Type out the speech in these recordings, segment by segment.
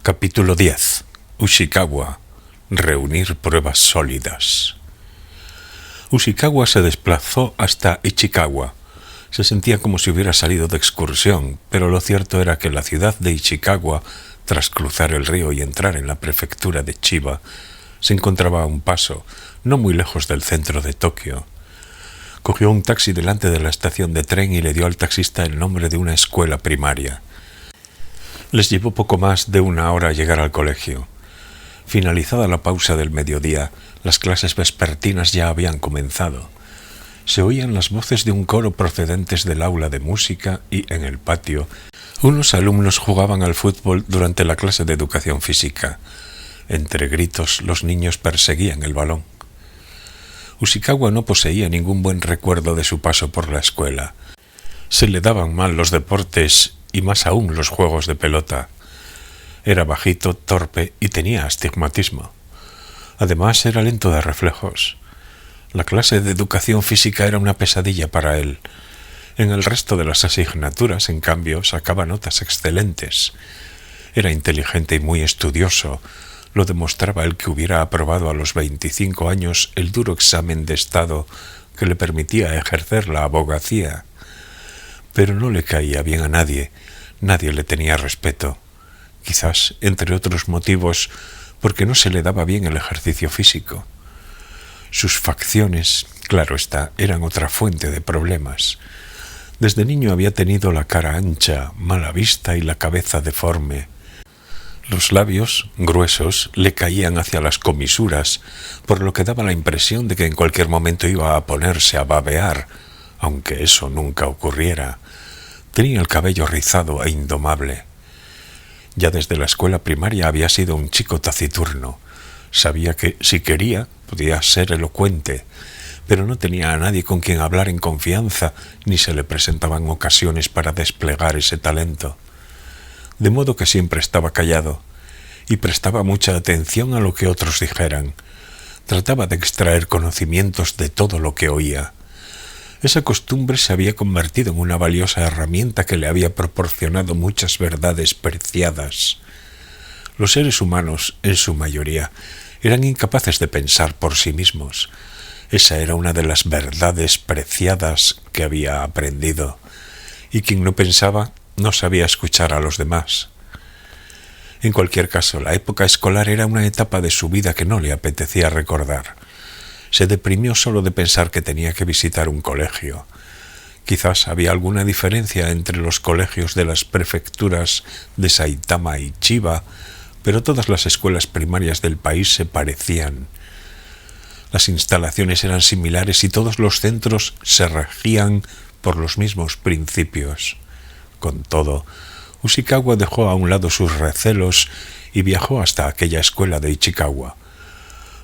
Capítulo 10. Ushikawa. Reunir pruebas sólidas. Ushikawa se desplazó hasta Ichikawa. Se sentía como si hubiera salido de excursión, pero lo cierto era que la ciudad de Ichikawa, tras cruzar el río y entrar en la prefectura de Chiba, se encontraba a un paso, no muy lejos del centro de Tokio. Cogió un taxi delante de la estación de tren y le dio al taxista el nombre de una escuela primaria. Les llevó poco más de una hora llegar al colegio. Finalizada la pausa del mediodía, las clases vespertinas ya habían comenzado. Se oían las voces de un coro procedentes del aula de música y, en el patio, unos alumnos jugaban al fútbol durante la clase de educación física. Entre gritos, los niños perseguían el balón. Ushikawa no poseía ningún buen recuerdo de su paso por la escuela. Se le daban mal los deportes y más aún los juegos de pelota. Era bajito, torpe y tenía astigmatismo. Además, era lento de reflejos. La clase de educación física era una pesadilla para él. En el resto de las asignaturas, en cambio, sacaba notas excelentes. Era inteligente y muy estudioso. Lo demostraba el que hubiera aprobado a los 25 años el duro examen de estado que le permitía ejercer la abogacía. Pero no le caía bien a nadie le tenía respeto. Quizás, entre otros motivos, porque no se le daba bien el ejercicio físico. Sus facciones, claro está, eran otra fuente de problemas. Desde niño había tenido la cara ancha, mala vista y la cabeza deforme. Los labios, gruesos, le caían hacia las comisuras, por lo que daba la impresión de que en cualquier momento iba a ponerse a babear, aunque eso nunca ocurriera. Tenía el cabello rizado e indomable. Ya desde la escuela primaria había sido un chico taciturno. Sabía que, si quería, podía ser elocuente, pero no tenía a nadie con quien hablar en confianza, ni se le presentaban ocasiones para desplegar ese talento. De modo que siempre estaba callado, y prestaba mucha atención a lo que otros dijeran. Trataba de extraer conocimientos de todo lo que oía. Esa costumbre se había convertido en una valiosa herramienta que le había proporcionado muchas verdades preciadas. Los seres humanos, en su mayoría, eran incapaces de pensar por sí mismos. Esa era una de las verdades preciadas que había aprendido, y quien no pensaba no sabía escuchar a los demás. En cualquier caso, la época escolar era una etapa de su vida que no le apetecía recordar. Se deprimió solo de pensar que tenía que visitar un colegio. Quizás había alguna diferencia entre los colegios de las prefecturas de Saitama y Chiba, pero todas las escuelas primarias del país se parecían. Las instalaciones eran similares y todos los centros se regían por los mismos principios. Con todo, Ushikawa dejó a un lado sus recelos y viajó hasta aquella escuela de Ichikawa.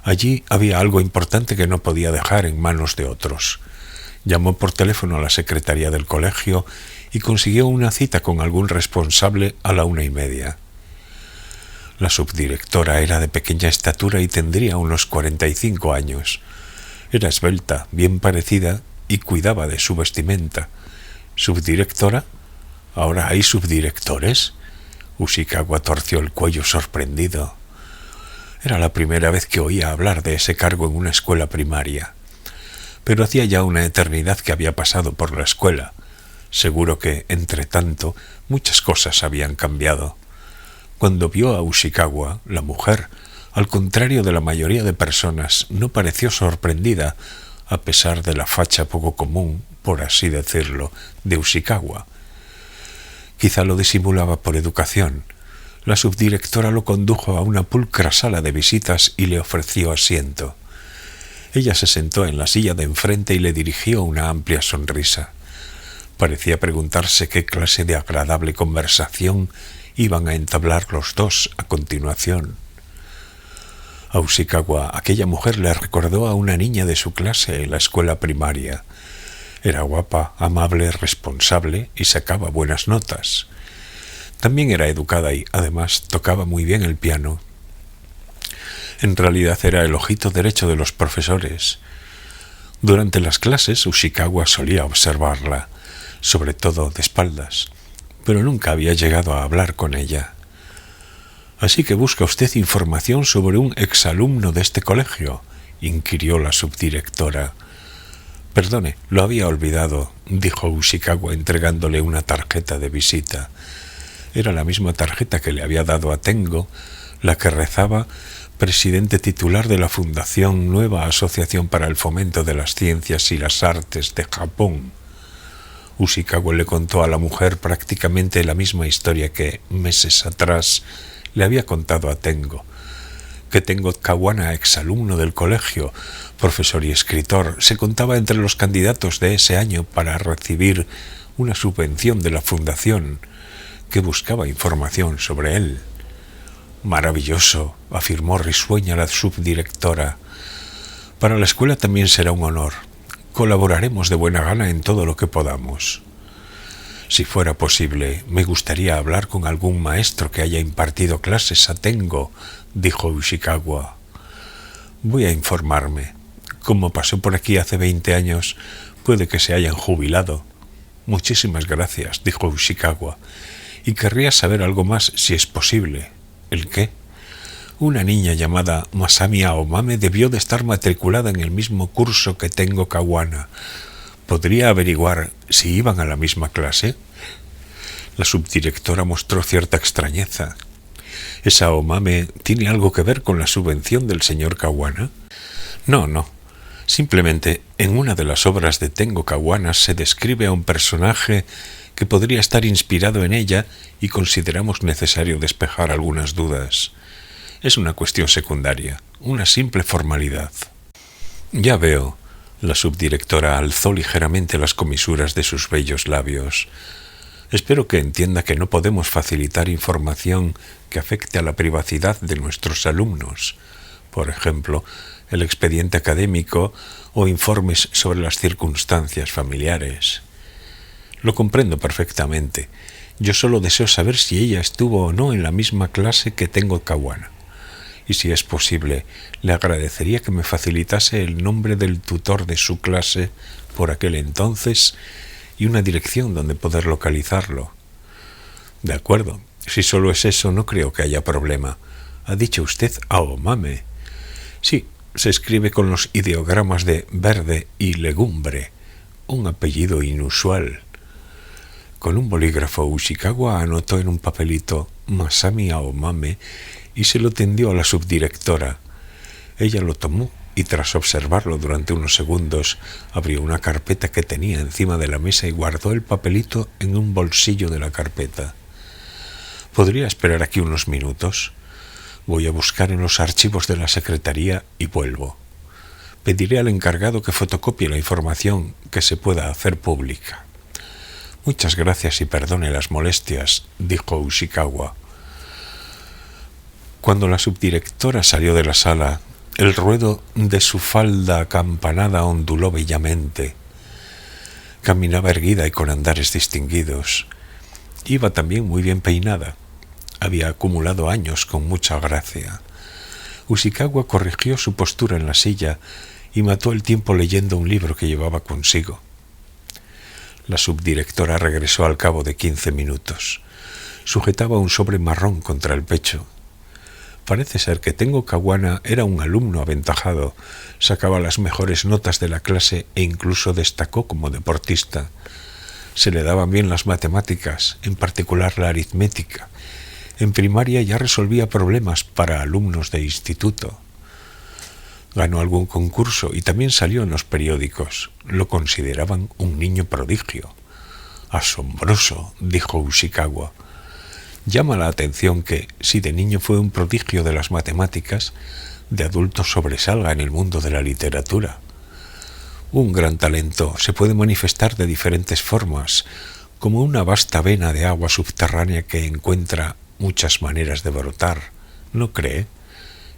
Allí había algo importante que no podía dejar en manos de otros. Llamó por teléfono a la secretaría del colegio y consiguió una cita con algún responsable a la 1:30. La subdirectora era de pequeña estatura y tendría unos 45 años. Era esbelta, bien parecida y cuidaba de su vestimenta. ¿Subdirectora? ¿Ahora hay subdirectores? Ushikawa torció el cuello sorprendido. Era la primera vez que oía hablar de ese cargo en una escuela primaria. Pero hacía ya una eternidad que había pasado por la escuela. Seguro que, entre tanto, muchas cosas habían cambiado. Cuando vio a Ushikawa, la mujer, al contrario de la mayoría de personas, no pareció sorprendida, a pesar de la facha poco común, por así decirlo, de Ushikawa. Quizá lo disimulaba por educación. La subdirectora lo condujo a una pulcra sala de visitas y le ofreció asiento. Ella se sentó en la silla de enfrente y le dirigió una amplia sonrisa. Parecía preguntarse qué clase de agradable conversación iban a entablar los dos a continuación. A Ushikawa, aquella mujer le recordó a una niña de su clase en la escuela primaria. Era guapa, amable, responsable y sacaba buenas notas. También era educada y, además, tocaba muy bien el piano. En realidad era el ojito derecho de los profesores. Durante las clases, Ushikawa solía observarla, sobre todo de espaldas, pero nunca había llegado a hablar con ella. Así que busca usted información sobre un exalumno de este colegio, inquirió la subdirectora. Perdone, lo había olvidado, dijo Ushikawa entregándole una tarjeta de visita. Era la misma tarjeta que le había dado a Tengo, la que rezaba presidente titular de la Fundación Nueva Asociación para el Fomento de las Ciencias y las Artes de Japón. Ushikawa le contó a la mujer prácticamente la misma historia que, meses atrás, le había contado a Tengo. Que Tengo Kawana, exalumno del colegio, profesor y escritor, se contaba entre los candidatos de ese año para recibir una subvención de la fundación, que buscaba información sobre él. Maravilloso, afirmó risueña la subdirectora. Para la escuela también será un honor. Colaboraremos de buena gana en todo lo que podamos. Si fuera posible, me gustaría hablar con algún maestro que haya impartido clases a Tengo, dijo Ushikawa. Voy a informarme. Como pasó por aquí hace 20 años, puede que se hayan jubilado. Muchísimas gracias, dijo Ushikawa. Y querría saber algo más si es posible. ¿El qué? Una niña llamada Masami Aomame debió de estar matriculada en el mismo curso que Tengo Kawana. ¿Podría averiguar si iban a la misma clase? La subdirectora mostró cierta extrañeza. ¿Esa Aomame tiene algo que ver con la subvención del señor Kawana? No. Simplemente, en una de las obras de Tengo Kawana se describe a un personaje que podría estar inspirado en ella y consideramos necesario despejar algunas dudas. Es una cuestión secundaria, una simple formalidad. Ya veo. La subdirectora alzó ligeramente las comisuras de sus bellos labios. Espero que entienda que no podemos facilitar información que afecte a la privacidad de nuestros alumnos. Por ejemplo, el expediente académico o informes sobre las circunstancias familiares. Lo comprendo perfectamente. Yo solo deseo saber si ella estuvo o no en la misma clase que Tengo Kawana. Y si es posible, le agradecería que me facilitase el nombre del tutor de su clase por aquel entonces y una dirección donde poder localizarlo. De acuerdo. Si solo es eso, no creo que haya problema. ¿Ha dicho usted Aomame? Sí, se escribe con los ideogramas de verde y legumbre. Un apellido inusual. Con un bolígrafo, Ushikawa anotó en un papelito Masami Aomame y se lo tendió a la subdirectora. Ella lo tomó y tras observarlo durante unos segundos, abrió una carpeta que tenía encima de la mesa y guardó el papelito en un bolsillo de la carpeta. ¿Podría esperar aquí unos minutos? Voy a buscar en los archivos de la secretaría y vuelvo. Pediré al encargado que fotocopie la información que se pueda hacer pública. Muchas gracias y perdone las molestias, dijo Ushikawa. Cuando la subdirectora salió de la sala, el ruedo de su falda acampanada onduló bellamente. Caminaba erguida y con andares distinguidos. Iba también muy bien peinada. Había acumulado años con mucha gracia. Ushikawa corrigió su postura en la silla y mató el tiempo leyendo un libro que llevaba consigo. La subdirectora regresó al cabo de 15 minutos. Sujetaba un sobre marrón contra el pecho. Parece ser que Tengo Kawana era un alumno aventajado, sacaba las mejores notas de la clase e incluso destacó como deportista. Se le daban bien las matemáticas, en particular la aritmética. En primaria ya resolvía problemas para alumnos de instituto. Ganó algún concurso y también salió en los periódicos. Lo consideraban un niño prodigio. Asombroso, dijo Ushikawa. Llama la atención que, si de niño fue un prodigio de las matemáticas, de adulto sobresalga en el mundo de la literatura. Un gran talento se puede manifestar de diferentes formas, como una vasta vena de agua subterránea que encuentra muchas maneras de brotar, ¿no cree?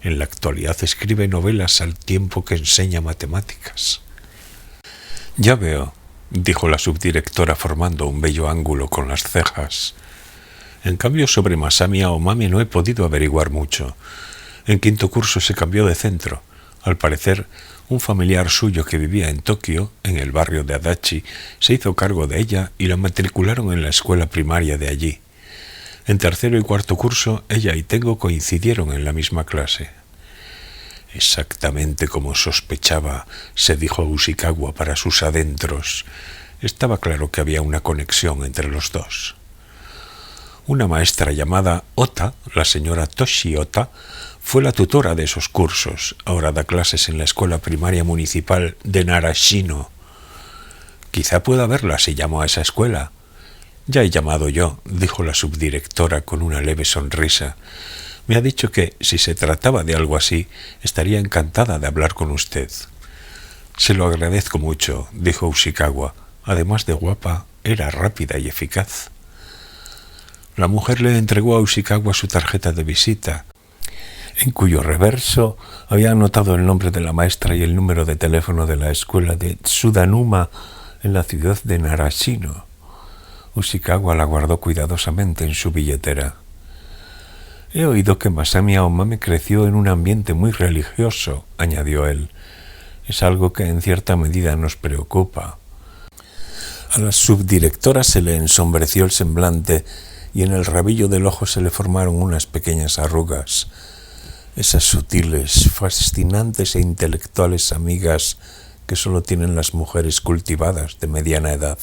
En la actualidad escribe novelas al tiempo que enseña matemáticas. Ya veo, dijo la subdirectora formando un bello ángulo con las cejas. En cambio, sobre Masami Aomame no he podido averiguar mucho. En quinto curso se cambió de centro. Al parecer, un familiar suyo que vivía en Tokio, en el barrio de Adachi, se hizo cargo de ella y la matricularon en la escuela primaria de allí. En tercero y cuarto curso, ella y Tengo coincidieron en la misma clase. Exactamente como sospechaba, se dijo Ushikawa para sus adentros. Estaba claro que había una conexión entre los dos. Una maestra llamada Ota, la señora Toshi Ota, fue la tutora de esos cursos. Ahora da clases en la escuela primaria municipal de Narashino. Quizá pueda verla si llamo a esa escuela. Ya he llamado yo, dijo la subdirectora con una leve sonrisa. Me ha dicho que, si se trataba de algo así, estaría encantada de hablar con usted. Se lo agradezco mucho, dijo Ushikawa. Además de guapa, era rápida y eficaz. La mujer le entregó a Ushikawa su tarjeta de visita, en cuyo reverso había anotado el nombre de la maestra y el número de teléfono de la escuela de Tsudanuma en la ciudad de Narashino. Ushikawa la guardó cuidadosamente en su billetera. He oído que Masami Aomame creció en un ambiente muy religioso, añadió él. Es algo que en cierta medida nos preocupa. A la subdirectora se le ensombreció el semblante y en el rabillo del ojo se le formaron unas pequeñas arrugas. Esas sutiles, fascinantes e intelectuales amigas que solo tienen las mujeres cultivadas de mediana edad.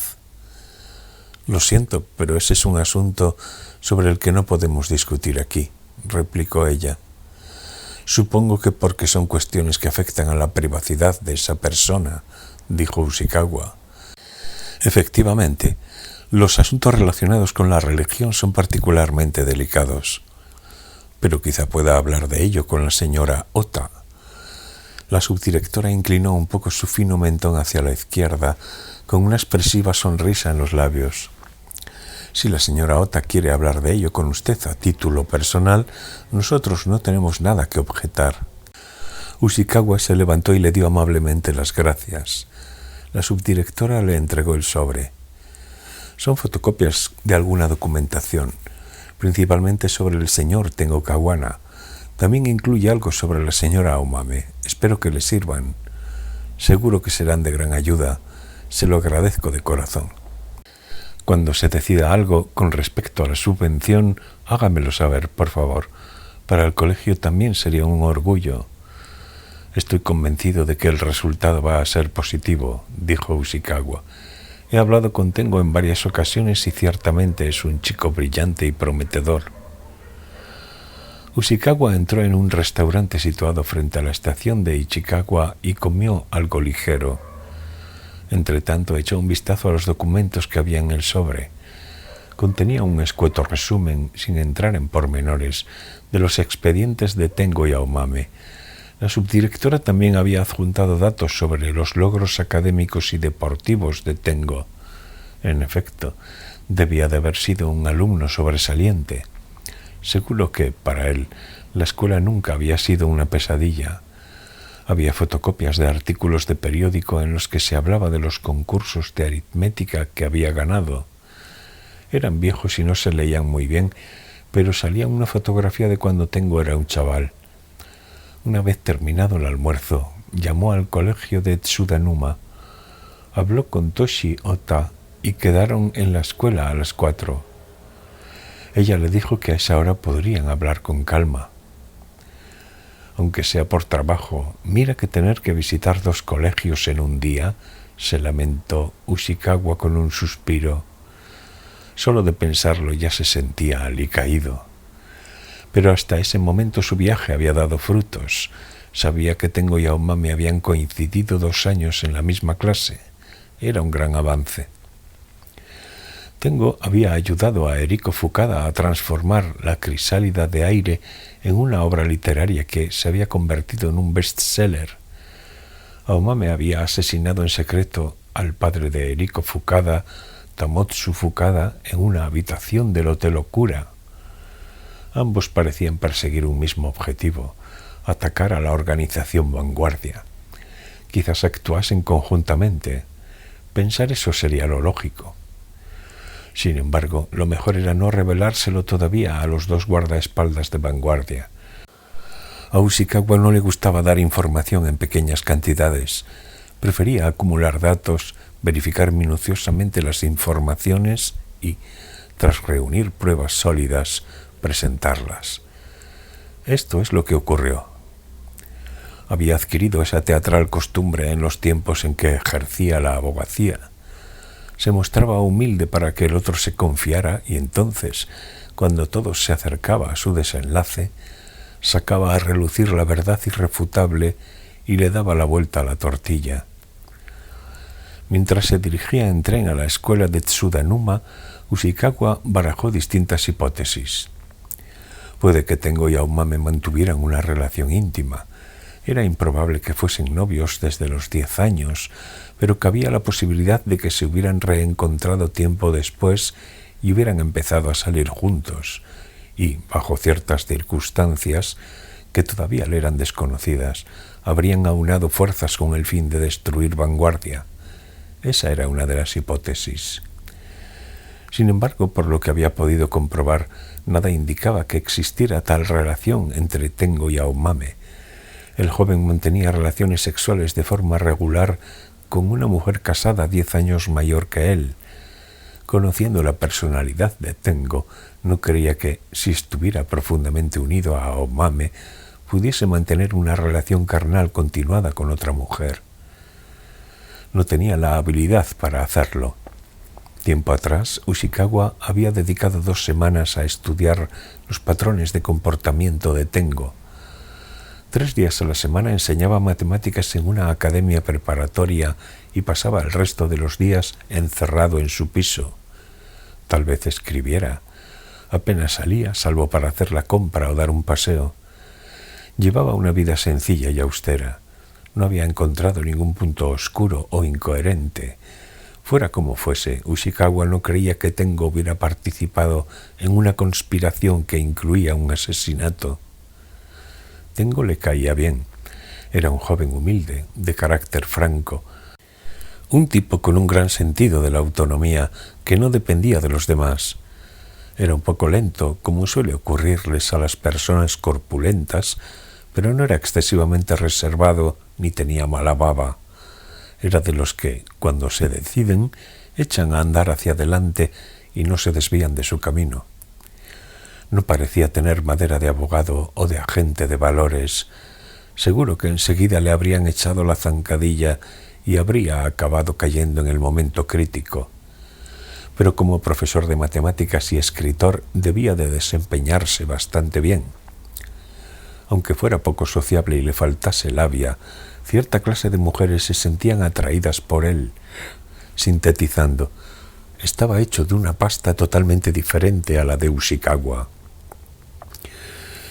Lo siento, pero ese es un asunto sobre el que no podemos discutir aquí, replicó ella. Supongo que porque son cuestiones que afectan a la privacidad de esa persona, dijo Ushikawa. Efectivamente, los asuntos relacionados con la religión son particularmente delicados, pero quizá pueda hablar de ello con la señora Ota. La subdirectora inclinó un poco su fino mentón hacia la izquierda, con una expresiva sonrisa en los labios. Si la señora Ota quiere hablar de ello con usted a título personal, nosotros no tenemos nada que objetar. Ushikawa se levantó y le dio amablemente las gracias. La subdirectora le entregó el sobre. Son fotocopias de alguna documentación, principalmente sobre el señor Tengo Kawana. También incluye algo sobre la señora Aomame. Espero que le sirvan. Seguro que serán de gran ayuda. Se lo agradezco de corazón. Cuando se decida algo con respecto a la subvención, hágamelo saber, por favor. Para el colegio también sería un orgullo. Estoy convencido de que el resultado va a ser positivo, dijo Ushikawa. He hablado con Tengo en varias ocasiones y ciertamente es un chico brillante y prometedor. Ushikawa entró en un restaurante situado frente a la estación de Ichikawa y comió algo ligero. Entretanto, echó un vistazo a los documentos que había en el sobre. Contenía un escueto resumen, sin entrar en pormenores, de los expedientes de Tengo y Aomame. La subdirectora también había adjuntado datos sobre los logros académicos y deportivos de Tengo. En efecto, debía de haber sido un alumno sobresaliente. Seguro que, para él, la escuela nunca había sido una pesadilla. Había fotocopias de artículos de periódico en los que se hablaba de los concursos de aritmética que había ganado. Eran viejos y no se leían muy bien, pero salía una fotografía de cuando Tengo era un chaval. Una vez terminado el almuerzo, llamó al colegio de Tsudanuma, habló con Toshi Ota y quedaron en la escuela a las 4. Ella le dijo que a esa hora podrían hablar con calma. Aunque sea por trabajo, mira que tener que visitar 2 colegios en un día, se lamentó Ushikawa con un suspiro. Solo de pensarlo ya se sentía alicaído. Pero hasta ese momento su viaje había dado frutos. Sabía que Tengo y Aomame habían coincidido 2 años en la misma clase. Era un gran avance. Tengo había ayudado a Eriko Fukada a transformar La crisálida de aire en una obra literaria que se había convertido en un bestseller. Aomame había asesinado en secreto al padre de Eriko Fukada, Tamotsu Fukada, en una habitación del Hotel Okura. Ambos parecían perseguir un mismo objetivo, atacar a la organización Vanguardia. Quizás actuasen conjuntamente. Pensar eso sería lo lógico. Sin embargo, lo mejor era no revelárselo todavía a los 2 guardaespaldas de Vanguardia. A Ushikawa no le gustaba dar información en pequeñas cantidades. Prefería acumular datos, verificar minuciosamente las informaciones y, tras reunir pruebas sólidas, presentarlas. Esto es lo que ocurrió. Había adquirido esa teatral costumbre en los tiempos en que ejercía la abogacía. Se mostraba humilde para que el otro se confiara y entonces, cuando todo se acercaba a su desenlace, sacaba a relucir la verdad irrefutable y le daba la vuelta a la tortilla. Mientras se dirigía en tren a la escuela de Tsudanuma, Ushikawa barajó distintas hipótesis. Puede que Tengo y Aomame mantuvieran una relación íntima. Era improbable que fuesen novios desde los 10 años, pero cabía la posibilidad de que se hubieran reencontrado tiempo después y hubieran empezado a salir juntos, y, bajo ciertas circunstancias, que todavía le eran desconocidas, habrían aunado fuerzas con el fin de destruir Vanguardia. Esa era una de las hipótesis. Sin embargo, por lo que había podido comprobar, nada indicaba que existiera tal relación entre Tengo y Aomame. El joven mantenía relaciones sexuales de forma regular con una mujer casada 10 años mayor que él. Conociendo la personalidad de Tengo, no creía que, si estuviera profundamente unido a Aomame, pudiese mantener una relación carnal continuada con otra mujer. No tenía la habilidad para hacerlo. Tiempo atrás, Ushikawa había dedicado 2 semanas a estudiar los patrones de comportamiento de Tengo. 3 días a la semana enseñaba matemáticas en una academia preparatoria y pasaba el resto de los días encerrado en su piso. Tal vez escribiera. Apenas salía, salvo para hacer la compra o dar un paseo. Llevaba una vida sencilla y austera. No había encontrado ningún punto oscuro o incoherente. Fuera como fuese, Ushikawa no creía que Tengo hubiera participado en una conspiración que incluía un asesinato. Tengo le caía bien. Era un joven humilde, de carácter franco. Un tipo con un gran sentido de la autonomía que no dependía de los demás. Era un poco lento, como suele ocurrirles a las personas corpulentas, pero no era excesivamente reservado ni tenía mala baba. Era de los que, cuando se deciden, echan a andar hacia adelante y no se desvían de su camino. No parecía tener madera de abogado o de agente de valores. Seguro que enseguida le habrían echado la zancadilla y habría acabado cayendo en el momento crítico. Pero como profesor de matemáticas y escritor debía de desempeñarse bastante bien. Aunque fuera poco sociable y le faltase labia, cierta clase de mujeres se sentían atraídas por él. Sintetizando, estaba hecho de una pasta totalmente diferente a la de Ushikawa.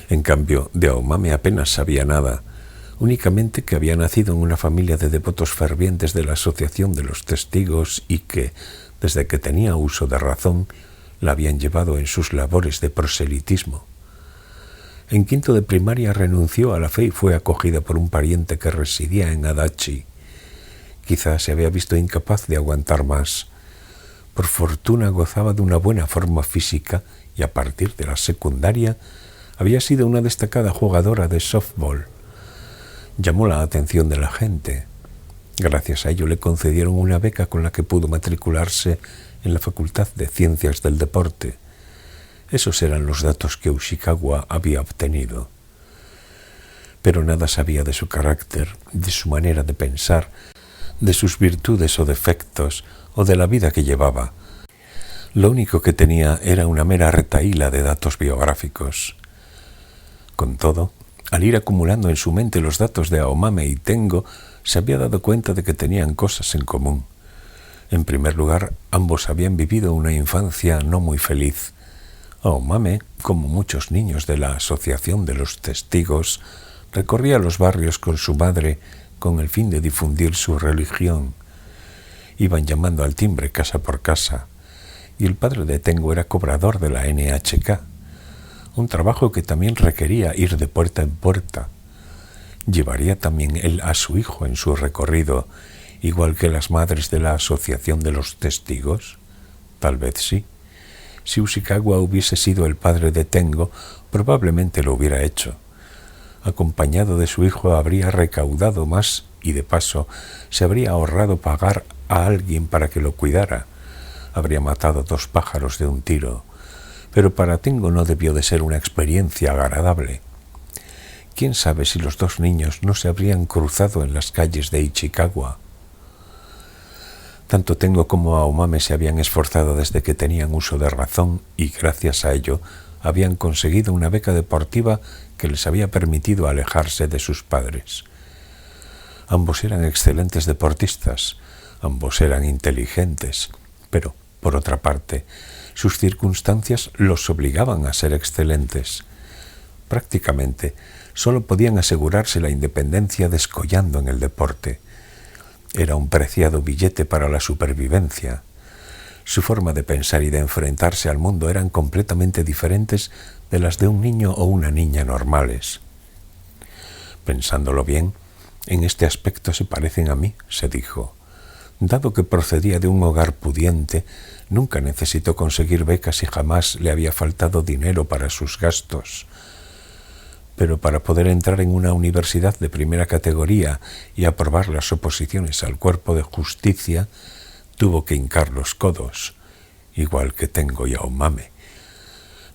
En cambio, de Aomame apenas sabía nada, únicamente que había nacido en una familia de devotos fervientes de la Asociación de los Testigos y que, desde que tenía uso de razón, la habían llevado en sus labores de proselitismo. En 5º de primaria renunció a la fe y fue acogida por un pariente que residía en Adachi. Quizás se había visto incapaz de aguantar más. Por fortuna gozaba de una buena forma física y a partir de la secundaria había sido una destacada jugadora de softball. Llamó la atención de la gente. Gracias a ello le concedieron una beca con la que pudo matricularse en la Facultad de Ciencias del Deporte. Esos eran los datos que Ushikawa había obtenido. Pero nada sabía de su carácter, de su manera de pensar, de sus virtudes o defectos, o de la vida que llevaba. Lo único que tenía era una mera retahíla de datos biográficos. Con todo, al ir acumulando en su mente los datos de Aomame y Tengo, se había dado cuenta de que tenían cosas en común. En primer lugar, ambos habían vivido una infancia no muy feliz. Aomame, como muchos niños de la Asociación de los Testigos, recorría los barrios con su madre con el fin de difundir su religión. Iban llamando al timbre casa por casa, y el padre de Tengo era cobrador de la NHK, un trabajo que también requería ir de puerta en puerta. ¿Llevaría también él a su hijo en su recorrido, igual que las madres de la Asociación de los Testigos? Tal vez sí. Si Ushikawa hubiese sido el padre de Tengo, probablemente lo hubiera hecho. Acompañado de su hijo habría recaudado más y de paso se habría ahorrado pagar a alguien para que lo cuidara. habría matado 2 pájaros de un tiro, pero para Tengo no debió de ser una experiencia agradable. ¿Quién sabe si los 2 niños no se habrían cruzado en las calles de Ichikawa? Tanto Tengo como Aomame se habían esforzado desde que tenían uso de razón y gracias a ello habían conseguido una beca deportiva que les había permitido alejarse de sus padres. Ambos eran excelentes deportistas, ambos eran inteligentes, pero, por otra parte, sus circunstancias los obligaban a ser excelentes. Prácticamente, solo podían asegurarse la independencia descollando en el deporte. Era un preciado billete para la supervivencia. Su forma de pensar y de enfrentarse al mundo eran completamente diferentes de las de un niño o una niña normales. Pensándolo bien, en este aspecto se parecen a mí, se dijo. Dado que procedía de un hogar pudiente, nunca necesitó conseguir becas y jamás le había faltado dinero para sus gastos. Pero para poder entrar en una universidad de primera categoría y aprobar las oposiciones al cuerpo de justicia, tuvo que hincar los codos, igual que Tengo y Aomame.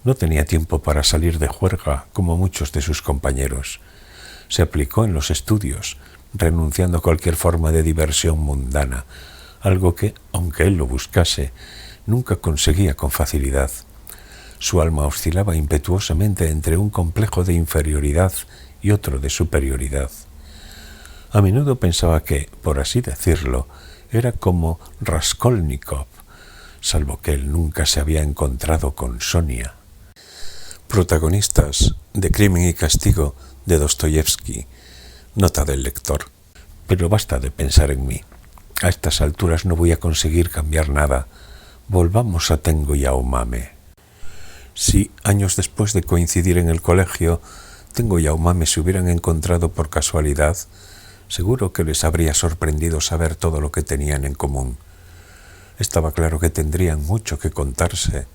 No tenía tiempo para salir de juerga como muchos de sus compañeros. Se aplicó en los estudios, renunciando a cualquier forma de diversión mundana, algo que, aunque él lo buscase, nunca conseguía con facilidad. Su alma oscilaba impetuosamente entre un complejo de inferioridad y otro de superioridad. A menudo pensaba que, por así decirlo, era como Raskolnikov, salvo que él nunca se había encontrado con Sonia. Protagonistas de Crimen y Castigo de Dostoyevsky. Nota del lector. Pero basta de pensar en mí. A estas alturas no voy a conseguir cambiar nada. Volvamos a Tengo y Aomame. Si, años después de coincidir en el colegio, Tengo y Aomame se hubieran encontrado por casualidad, seguro que les habría sorprendido saber todo lo que tenían en común. Estaba claro que tendrían mucho que contarse,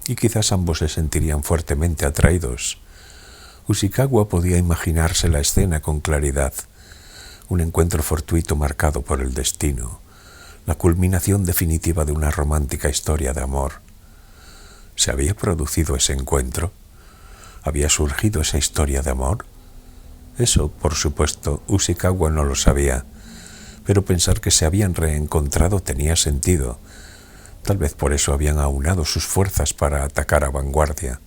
y quizás ambos se sentirían fuertemente atraídos. Ushikawa podía imaginarse la escena con claridad, un encuentro fortuito marcado por el destino, la culminación definitiva de una romántica historia de amor. ¿Se había producido ese encuentro? ¿Había surgido esa historia de amor? Eso, por supuesto, Ushikawa no lo sabía, pero pensar que se habían reencontrado tenía sentido. Tal vez por eso habían aunado sus fuerzas para atacar a vanguardia,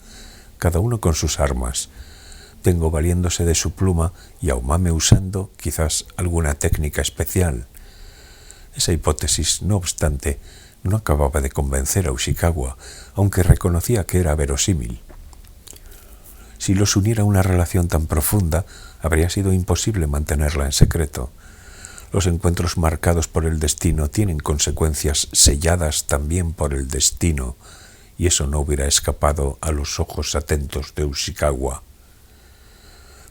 cada uno con sus armas, Tengo valiéndose de su pluma y Aomame usando, quizás, alguna técnica especial. Esa hipótesis, no obstante, no acababa de convencer a Ushikawa, aunque reconocía que era verosímil. Si los uniera una relación tan profunda, habría sido imposible mantenerla en secreto. Los encuentros marcados por el destino tienen consecuencias selladas también por el destino, y eso no hubiera escapado a los ojos atentos de Ushikawa.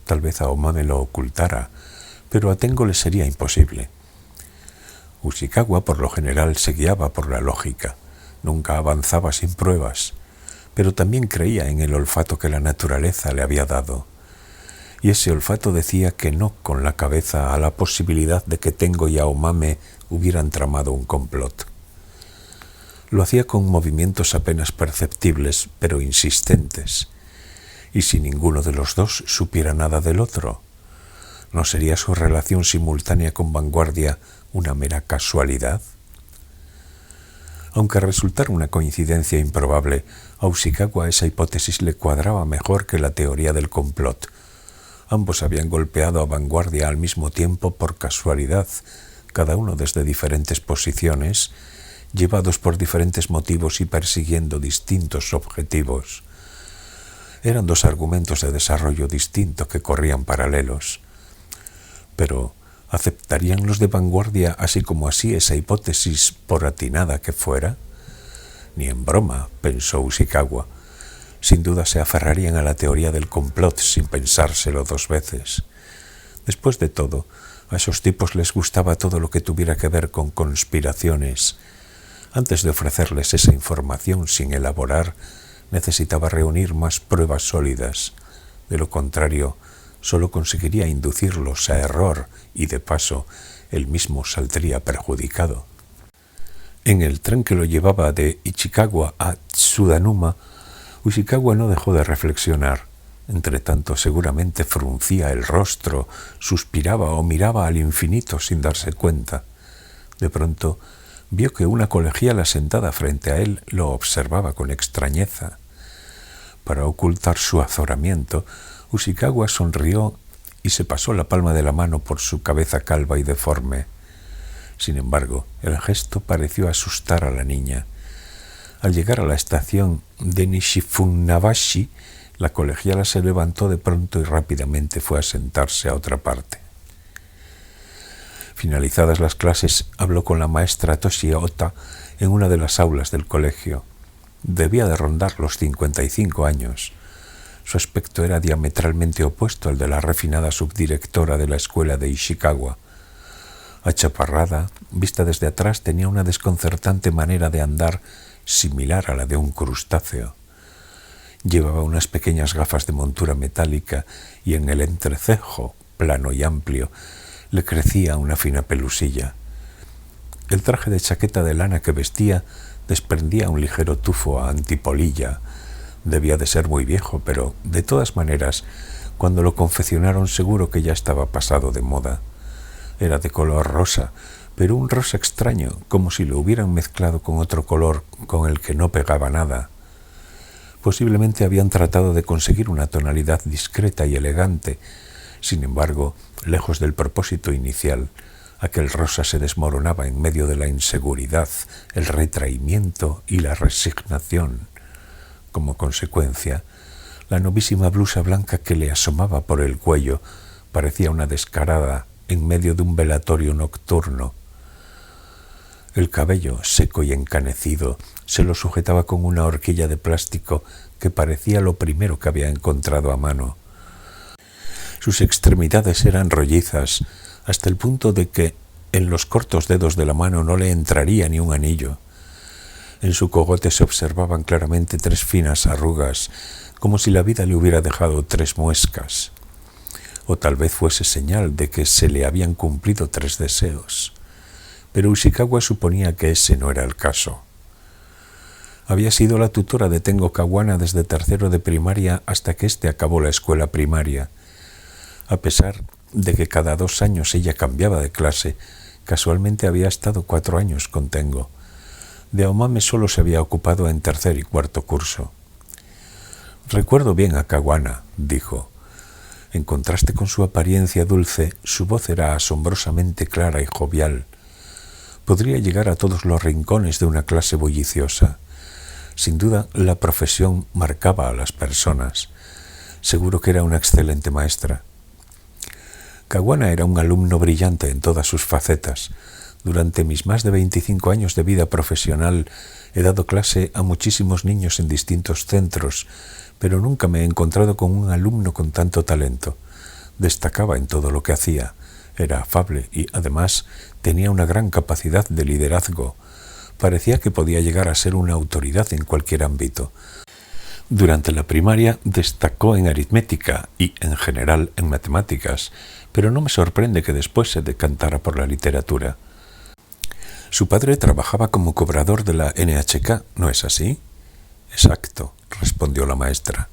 Tal vez Aomame lo ocultara, pero a Tengo le sería imposible. Ushikawa por lo general se guiaba por la lógica, nunca avanzaba sin pruebas, pero también creía en el olfato que la naturaleza le había dado. Y ese olfato decía que no con la cabeza a la posibilidad de que Tengo y Aomame hubieran tramado un complot. Lo hacía con movimientos apenas perceptibles, pero insistentes. ¿Y si ninguno de los dos supiera nada del otro? ¿No sería su relación simultánea con Vanguardia una mera casualidad? Aunque resultara una coincidencia improbable, a Ushikawa esa hipótesis le cuadraba mejor que la teoría del complot. Ambos habían golpeado a Vanguardia al mismo tiempo por casualidad, cada uno desde diferentes posiciones, llevados por diferentes motivos y persiguiendo distintos objetivos. Eran dos argumentos de desarrollo distinto que corrían paralelos. Pero, ¿aceptarían los de Vanguardia así como así esa hipótesis por atinada que fuera? Ni en broma, pensó Ushikawa. Sin duda se aferrarían a la teoría del complot sin pensárselo 2 veces. Después de todo, a esos tipos les gustaba todo lo que tuviera que ver con conspiraciones. Antes de ofrecerles esa información sin elaborar, necesitaba reunir más pruebas sólidas. De lo contrario, solo conseguiría inducirlos a error y, de paso, él mismo saldría perjudicado. En el tren que lo llevaba de Ichikawa a Tsudanuma, Ushikawa no dejó de reflexionar. Entretanto, seguramente fruncía el rostro, suspiraba o miraba al infinito sin darse cuenta. De pronto, vio que una colegiala sentada frente a él lo observaba con extrañeza. Para ocultar su azoramiento, Ushikawa sonrió y se pasó la palma de la mano por su cabeza calva y deforme. Sin embargo, el gesto pareció asustar a la niña. Al llegar a la estación de Nishifunabashi, la colegiala se levantó de pronto y rápidamente fue a sentarse a otra parte. Finalizadas las clases, habló con la maestra Toshiota en una de las aulas del colegio. Debía de rondar los 55 años. Su aspecto era diametralmente opuesto al de la refinada subdirectora de la escuela de Ishikawa. Achaparrada, vista desde atrás, tenía una desconcertante manera de andar similar a la de un crustáceo. Llevaba unas pequeñas gafas de montura metálica y en el entrecejo, plano y amplio, le crecía una fina pelusilla. El traje de chaqueta de lana que vestía desprendía un ligero tufo a antipolilla. Debía de ser muy viejo, pero, de todas maneras, cuando lo confeccionaron seguro que ya estaba pasado de moda. Era de color rosa, pero un rosa extraño, como si lo hubieran mezclado con otro color con el que no pegaba nada. Posiblemente habían tratado de conseguir una tonalidad discreta y elegante. Sin embargo, lejos del propósito inicial, aquel rosa se desmoronaba en medio de la inseguridad, el retraimiento y la resignación. Como consecuencia, la novísima blusa blanca que le asomaba por el cuello parecía una descarada en medio de un velatorio nocturno. El cabello, seco y encanecido, se lo sujetaba con una horquilla de plástico que parecía lo primero que había encontrado a mano. Sus extremidades eran rollizas, hasta el punto de que en los cortos dedos de la mano no le entraría ni un anillo. En su cogote se observaban claramente 3 finas arrugas, como si la vida le hubiera dejado 3 muescas. O tal vez fuese señal de que se le habían cumplido 3 deseos. Pero Ushikawa suponía que ese no era el caso. Había sido la tutora de Tengo Kawana desde tercero de primaria hasta que éste acabó la escuela primaria. A pesar de que cada 2 años ella cambiaba de clase, casualmente había estado 4 años con Tengo. De Aomame solo se había ocupado en tercer y cuarto curso. «Recuerdo bien a Kawana», dijo. En contraste con su apariencia dulce, su voz era asombrosamente clara y jovial. Podría llegar a todos los rincones de una clase bulliciosa. Sin duda, la profesión marcaba a las personas. Seguro que era una excelente maestra. Kawana era un alumno brillante en todas sus facetas. Durante mis más de 25 años de vida profesional he dado clase a muchísimos niños en distintos centros, pero nunca me he encontrado con un alumno con tanto talento. Destacaba en todo lo que hacía, era afable y, además, tenía una gran capacidad de liderazgo. Parecía que podía llegar a ser una autoridad en cualquier ámbito. Durante la primaria destacó en aritmética y, en general, en matemáticas, pero no me sorprende que después se decantara por la literatura. Su padre trabajaba como cobrador de la NHK, ¿no es así? Exacto, respondió la maestra.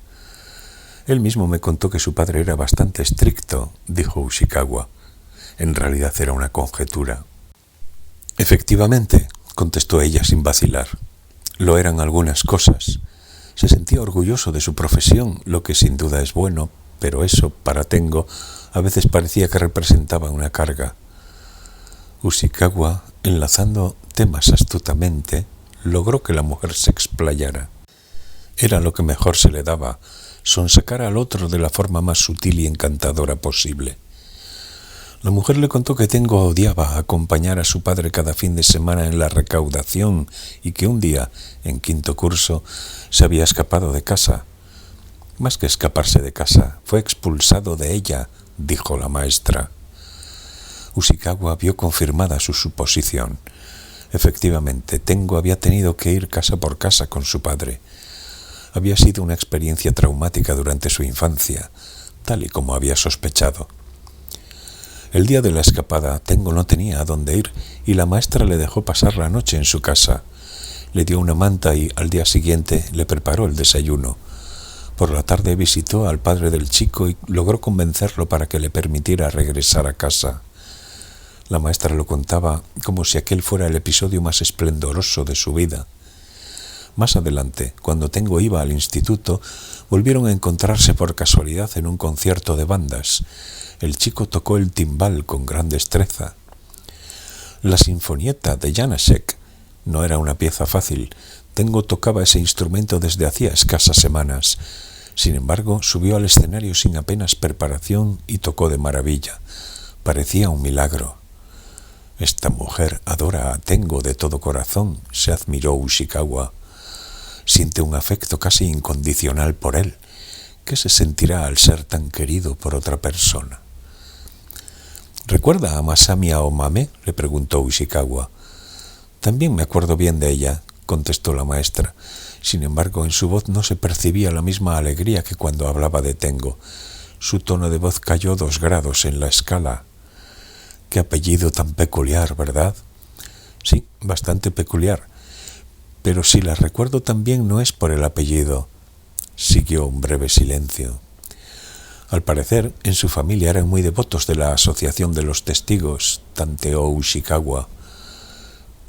Él mismo me contó que su padre era bastante estricto, dijo Ushikawa. En realidad era una conjetura. Efectivamente, contestó ella sin vacilar. Lo eran algunas cosas. Se sentía orgulloso de su profesión, lo que sin duda es bueno, pero eso, para Tengo, a veces parecía que representaba una carga. Ushikawa, enlazando temas astutamente, logró que la mujer se explayara. Era lo que mejor se le daba, sonsacar al otro de la forma más sutil y encantadora posible. La mujer le contó que Tengo odiaba acompañar a su padre cada fin de semana en la recaudación y que un día, en quinto curso, se había escapado de casa. Más que escaparse de casa, fue expulsado de ella, dijo la maestra. Ushikawa vio confirmada su suposición. Efectivamente, Tengo había tenido que ir casa por casa con su padre. Había sido una experiencia traumática durante su infancia, tal y como había sospechado. El día de la escapada, Tengo no tenía a dónde ir y la maestra le dejó pasar la noche en su casa. Le dio una manta y al día siguiente le preparó el desayuno. Por la tarde visitó al padre del chico y logró convencerlo para que le permitiera regresar a casa. La maestra lo contaba como si aquel fuera el episodio más esplendoroso de su vida. Más adelante, cuando Tengo iba al instituto, volvieron a encontrarse por casualidad en un concierto de bandas. El chico tocó el timbal con gran destreza. La sinfonieta de Janáček no era una pieza fácil. Tengo tocaba ese instrumento desde hacía escasas semanas. Sin embargo, subió al escenario sin apenas preparación y tocó de maravilla. Parecía un milagro. Esta mujer adora a Tengo de todo corazón, se admiró Ushikawa. Siente un afecto casi incondicional por él. ¿Qué se sentirá al ser tan querido por otra persona? ¿Recuerda a Masami Aomame?, le preguntó Ushikawa. También me acuerdo bien de ella, contestó la maestra. Sin embargo, en su voz no se percibía la misma alegría que cuando hablaba de Tengo. Su tono de voz cayó 2 grados en la escala. Qué apellido tan peculiar, ¿verdad? Sí, bastante peculiar. Pero si la recuerdo también no es por el apellido. Siguió un breve silencio. Al parecer, en su familia eran muy devotos de la Asociación de los Testigos, tanteó Ushikawa.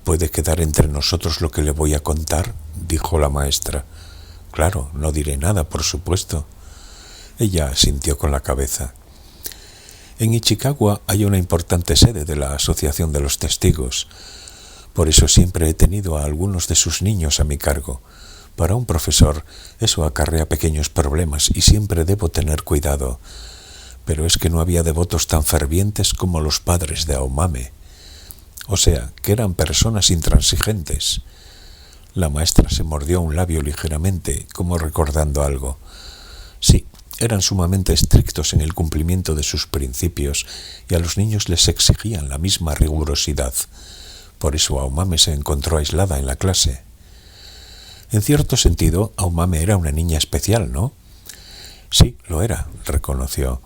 ¿Puede quedar entre nosotros lo que le voy a contar?, dijo la maestra. Claro, no diré nada, por supuesto. Ella asintió con la cabeza. En Ichikawa hay una importante sede de la Asociación de los Testigos. Por eso siempre he tenido a algunos de sus niños a mi cargo. Para un profesor eso acarrea pequeños problemas y siempre debo tener cuidado. Pero es que no había devotos tan fervientes como los padres de Aomame. O sea, que eran personas intransigentes. La maestra se mordió un labio ligeramente, como recordando algo. Sí, eran sumamente estrictos en el cumplimiento de sus principios y a los niños les exigían la misma rigurosidad. Por eso Aomame se encontró aislada en la clase. En cierto sentido, Aomame era una niña especial, ¿no? Sí, lo era, reconoció.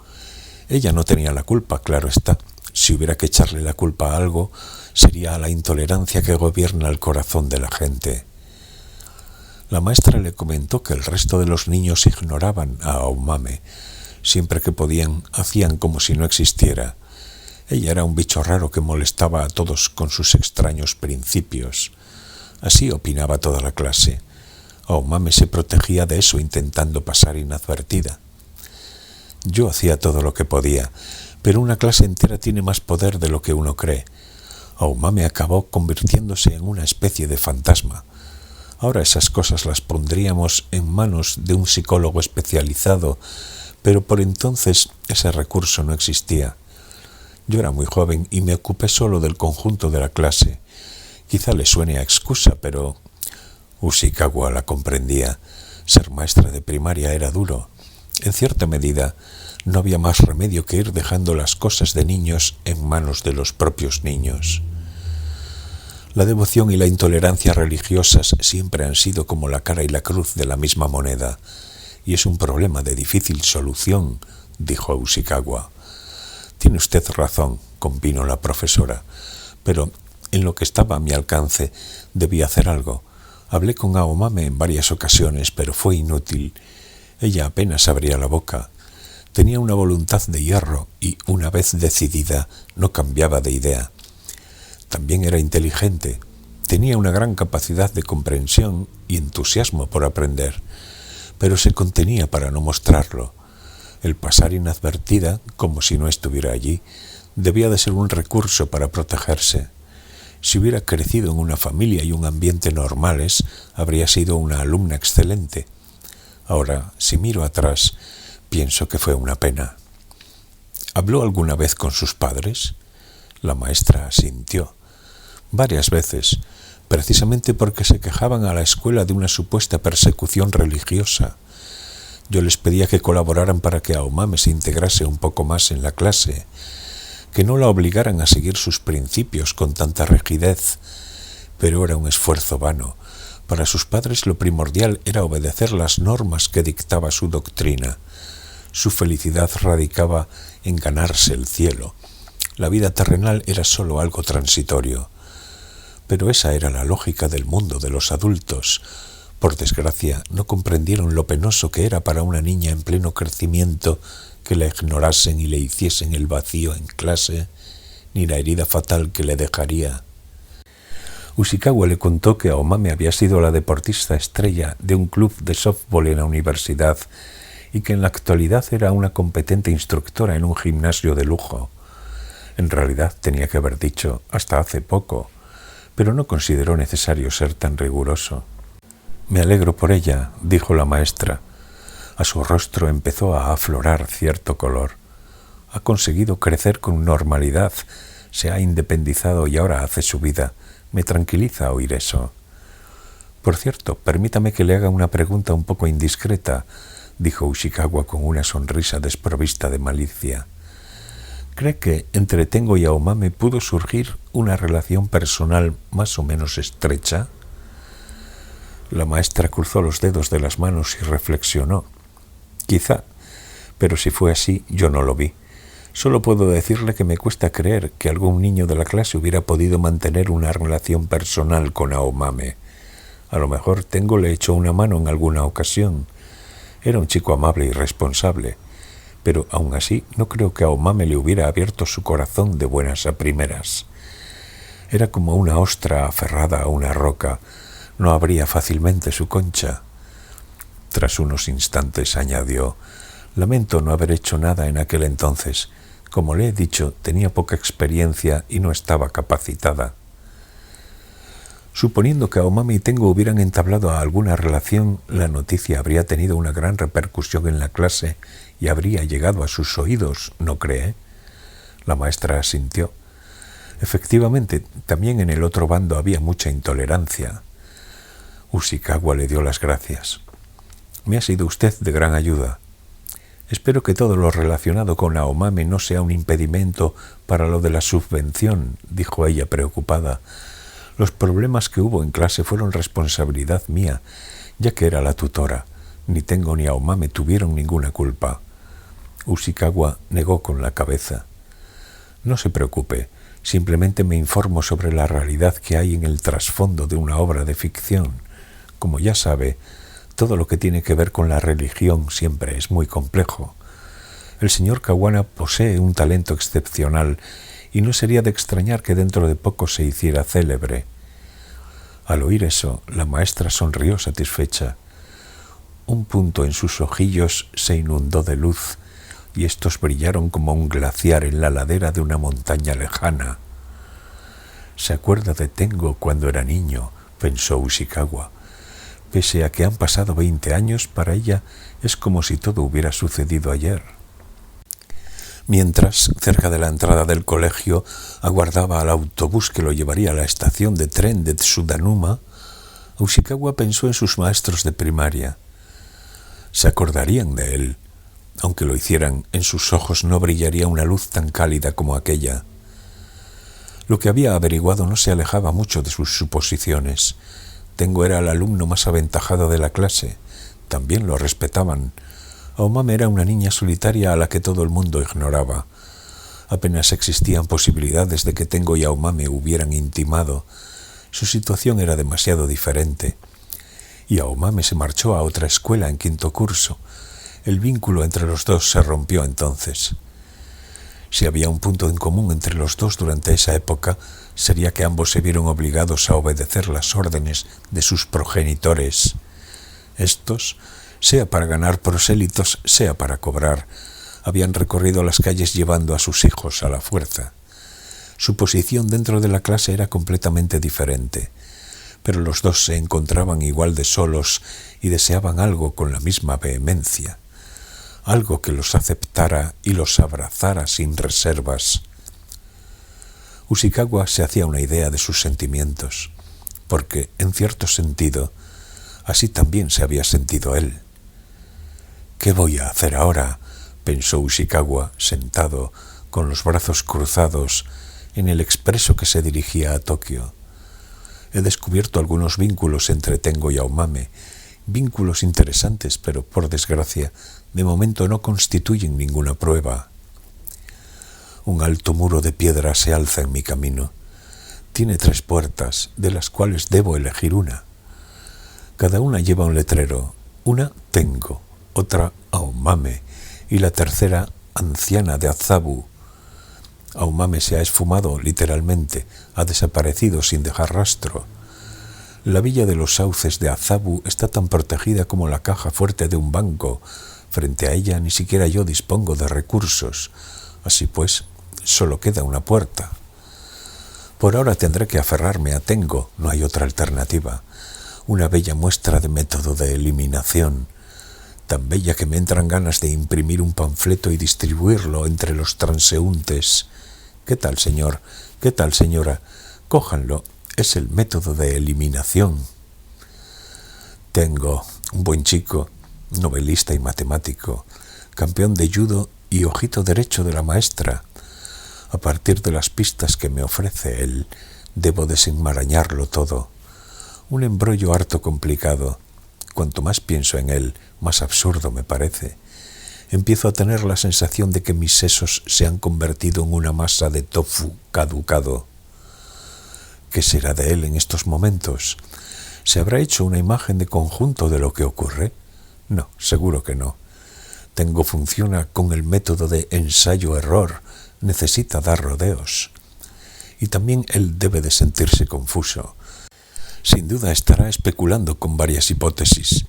Ella no tenía la culpa, claro está. Si hubiera que echarle la culpa a algo, sería a la intolerancia que gobierna el corazón de la gente. La maestra le comentó que el resto de los niños ignoraban a Aomame. Siempre que podían, hacían como si no existiera. Ella era un bicho raro que molestaba a todos con sus extraños principios. Así opinaba toda la clase. Aomame se protegía de eso intentando pasar inadvertida. Yo hacía todo lo que podía, pero una clase entera tiene más poder de lo que uno cree. Aomame acabó convirtiéndose en una especie de fantasma. Ahora esas cosas las pondríamos en manos de un psicólogo especializado, pero por entonces ese recurso no existía. Yo era muy joven y me ocupé solo del conjunto de la clase. Quizá le suene a excusa, pero Ushikawa la comprendía. Ser maestra de primaria era duro. En cierta medida, no había más remedio que ir dejando las cosas de niños en manos de los propios niños. La devoción y la intolerancia religiosas siempre han sido como la cara y la cruz de la misma moneda, y es un problema de difícil solución, dijo Ushikawa. Tiene usted razón, convino la profesora, pero en lo que estaba a mi alcance debía hacer algo. Hablé con Aomame en varias ocasiones, pero fue inútil. Ella apenas abría la boca. Tenía una voluntad de hierro y, una vez decidida, no cambiaba de idea. También era inteligente. Tenía una gran capacidad de comprensión y entusiasmo por aprender, pero se contenía para no mostrarlo. El pasar inadvertida, como si no estuviera allí, debía de ser un recurso para protegerse. Si hubiera crecido en una familia y un ambiente normales, habría sido una alumna excelente. Ahora, si miro atrás, pienso que fue una pena. ¿Habló alguna vez con sus padres? La maestra asintió. Varias veces, precisamente porque se quejaban a la escuela de una supuesta persecución religiosa. Yo les pedía que colaboraran para que Aomame se integrase un poco más en la clase, que no la obligaran a seguir sus principios con tanta rigidez, pero era un esfuerzo vano. Para sus padres lo primordial era obedecer las normas que dictaba su doctrina. Su felicidad radicaba en ganarse el cielo. La vida terrenal era solo algo transitorio. Pero esa era la lógica del mundo de los adultos. Por desgracia, no comprendieron lo penoso que era para una niña en pleno crecimiento que la ignorasen y le hiciesen el vacío en clase, ni la herida fatal que le dejaría. Ushikawa le contó que Aomame había sido la deportista estrella de un club de softball en la universidad y que en la actualidad era una competente instructora en un gimnasio de lujo. En realidad tenía que haber dicho hasta hace poco, pero no consideró necesario ser tan riguroso. «Me alegro por ella», dijo la maestra. A su rostro empezó a aflorar cierto color. Ha conseguido crecer con normalidad, se ha independizado y ahora hace su vida. Me tranquiliza oír eso. «Por cierto, permítame que le haga una pregunta un poco indiscreta», dijo Ushikawa con una sonrisa desprovista de malicia. «¿Cree que entre Tengo y Aomame pudo surgir una relación personal más o menos estrecha?» La maestra cruzó los dedos de las manos y reflexionó. «Quizá, pero si fue así, yo no lo vi. Solo puedo decirle que me cuesta creer que algún niño de la clase hubiera podido mantener una relación personal con Aomame. A lo mejor Tengo le echó una mano en alguna ocasión. Era un chico amable y responsable, pero aún así no creo que Aomame le hubiera abierto su corazón de buenas a primeras. Era como una ostra aferrada a una roca. No abría fácilmente su concha». Tras unos instantes añadió: «Lamento no haber hecho nada en aquel entonces. Como le he dicho, tenía poca experiencia y no estaba capacitada». Suponiendo que Aomame y Tengo hubieran entablado alguna relación, la noticia habría tenido una gran repercusión en la clase y habría llegado a sus oídos, ¿no cree? La maestra asintió. Efectivamente, también en el otro bando había mucha intolerancia. Ushikawa le dio las gracias. «Me ha sido usted de gran ayuda. Espero que todo lo relacionado con Aomame no sea un impedimento para lo de la subvención», dijo ella preocupada. «Los problemas que hubo en clase fueron responsabilidad mía, ya que era la tutora. Ni Tengo ni Aomame tuvieron ninguna culpa». Ushikawa negó con la cabeza. «No se preocupe, simplemente me informo sobre la realidad que hay en el trasfondo de una obra de ficción. Como ya sabe, todo lo que tiene que ver con la religión siempre es muy complejo. El señor Kawana posee un talento excepcional y no sería de extrañar que dentro de poco se hiciera célebre». Al oír eso, la maestra sonrió satisfecha. Un punto en sus ojillos se inundó de luz y estos brillaron como un glaciar en la ladera de una montaña lejana. «Se acuerda de Tengo cuando era niño», pensó Ushikawa. Pese a que han pasado 20 años, para ella es como si todo hubiera sucedido ayer. Mientras, cerca de la entrada del colegio, aguardaba al autobús que lo llevaría a la estación de tren de Tsudanuma, Ushikawa pensó en sus maestros de primaria. Se acordarían de él. Aunque lo hicieran, en sus ojos no brillaría una luz tan cálida como aquella. Lo que había averiguado no se alejaba mucho de sus suposiciones. Tengo era el alumno más aventajado de la clase. También lo respetaban. Aomame era una niña solitaria a la que todo el mundo ignoraba. Apenas existían posibilidades de que Tengo y Aomame hubieran intimado. Su situación era demasiado diferente. Y Aomame se marchó a otra escuela en 5º curso. El vínculo entre los dos se rompió entonces. Si había un punto en común entre los dos durante esa época, sería que ambos se vieron obligados a obedecer las órdenes de sus progenitores. Estos, sea para ganar prosélitos, sea para cobrar, habían recorrido las calles llevando a sus hijos a la fuerza. Su posición dentro de la clase era completamente diferente, pero los dos se encontraban igual de solos y deseaban algo con la misma vehemencia. Algo que los aceptara y los abrazara sin reservas. Ushikawa se hacía una idea de sus sentimientos, porque, en cierto sentido, así también se había sentido él. «¿Qué voy a hacer ahora?», pensó Ushikawa, sentado, con los brazos cruzados, en el expreso que se dirigía a Tokio. «He descubierto algunos vínculos entre Tengo y Aomame, vínculos interesantes, pero, por desgracia, de momento no constituyen ninguna prueba». Un alto muro de piedra se alza en mi camino. Tiene 3 puertas, de las cuales debo elegir una. Cada una lleva un letrero. Una Tengo, otra Aomame y la tercera Anciana de Azabu. Aomame se ha esfumado literalmente, ha desaparecido sin dejar rastro. La villa de los sauces de Azabu está tan protegida como la caja fuerte de un banco. Frente a ella ni siquiera yo dispongo de recursos. Así pues, solo queda una puerta. Por ahora tendré que aferrarme a Tengo, no hay otra alternativa. Una bella muestra de método de eliminación, tan bella que me entran ganas de imprimir un panfleto y distribuirlo entre los transeúntes. ¿Qué tal, señor? ¿Qué tal, señora? Cójanlo, es el método de eliminación. Tengo un buen chico, novelista y matemático, campeón de judo y ojito derecho de la maestra. A partir de las pistas que me ofrece él, debo desenmarañarlo todo. Un embrollo harto complicado. Cuanto más pienso en él, más absurdo me parece. Empiezo a tener la sensación de que mis sesos se han convertido en una masa de tofu caducado. ¿Qué será de él en estos momentos? ¿Se habrá hecho una imagen de conjunto de lo que ocurre? No, seguro que no. Tengo funciona con el método de ensayo-error, necesita dar rodeos. Y también él debe de sentirse confuso. Sin duda estará especulando con varias hipótesis.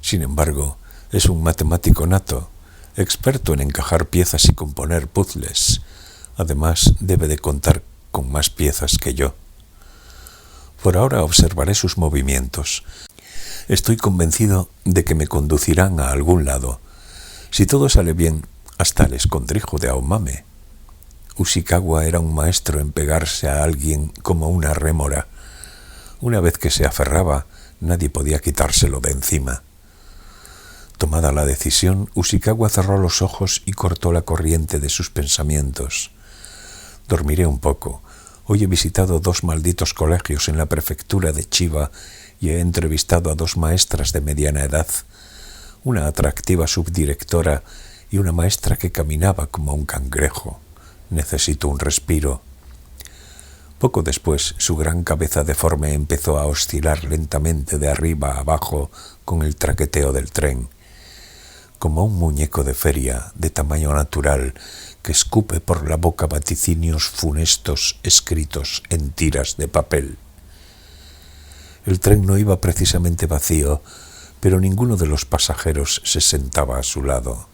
Sin embargo, es un matemático nato, experto en encajar piezas y componer puzzles. Además, debe de contar con más piezas que yo. Por ahora observaré sus movimientos. Estoy convencido de que me conducirán a algún lado. Si todo sale bien, hasta el escondrijo de Aomame. Ushikawa era un maestro en pegarse a alguien como una rémora. Una vez que se aferraba, nadie podía quitárselo de encima. Tomada la decisión, Ushikawa cerró los ojos y cortó la corriente de sus pensamientos. Dormiré un poco. Hoy he visitado 2 malditos colegios en la prefectura de Chiba y he entrevistado a 2 maestras de mediana edad, una atractiva subdirectora y una maestra que caminaba como un cangrejo. Necesito un respiro. Poco después, su gran cabeza deforme empezó a oscilar lentamente de arriba a abajo con el traqueteo del tren, como un muñeco de feria de tamaño natural que escupe por la boca vaticinios funestos escritos en tiras de papel. El tren no iba precisamente vacío, pero ninguno de los pasajeros se sentaba a su lado.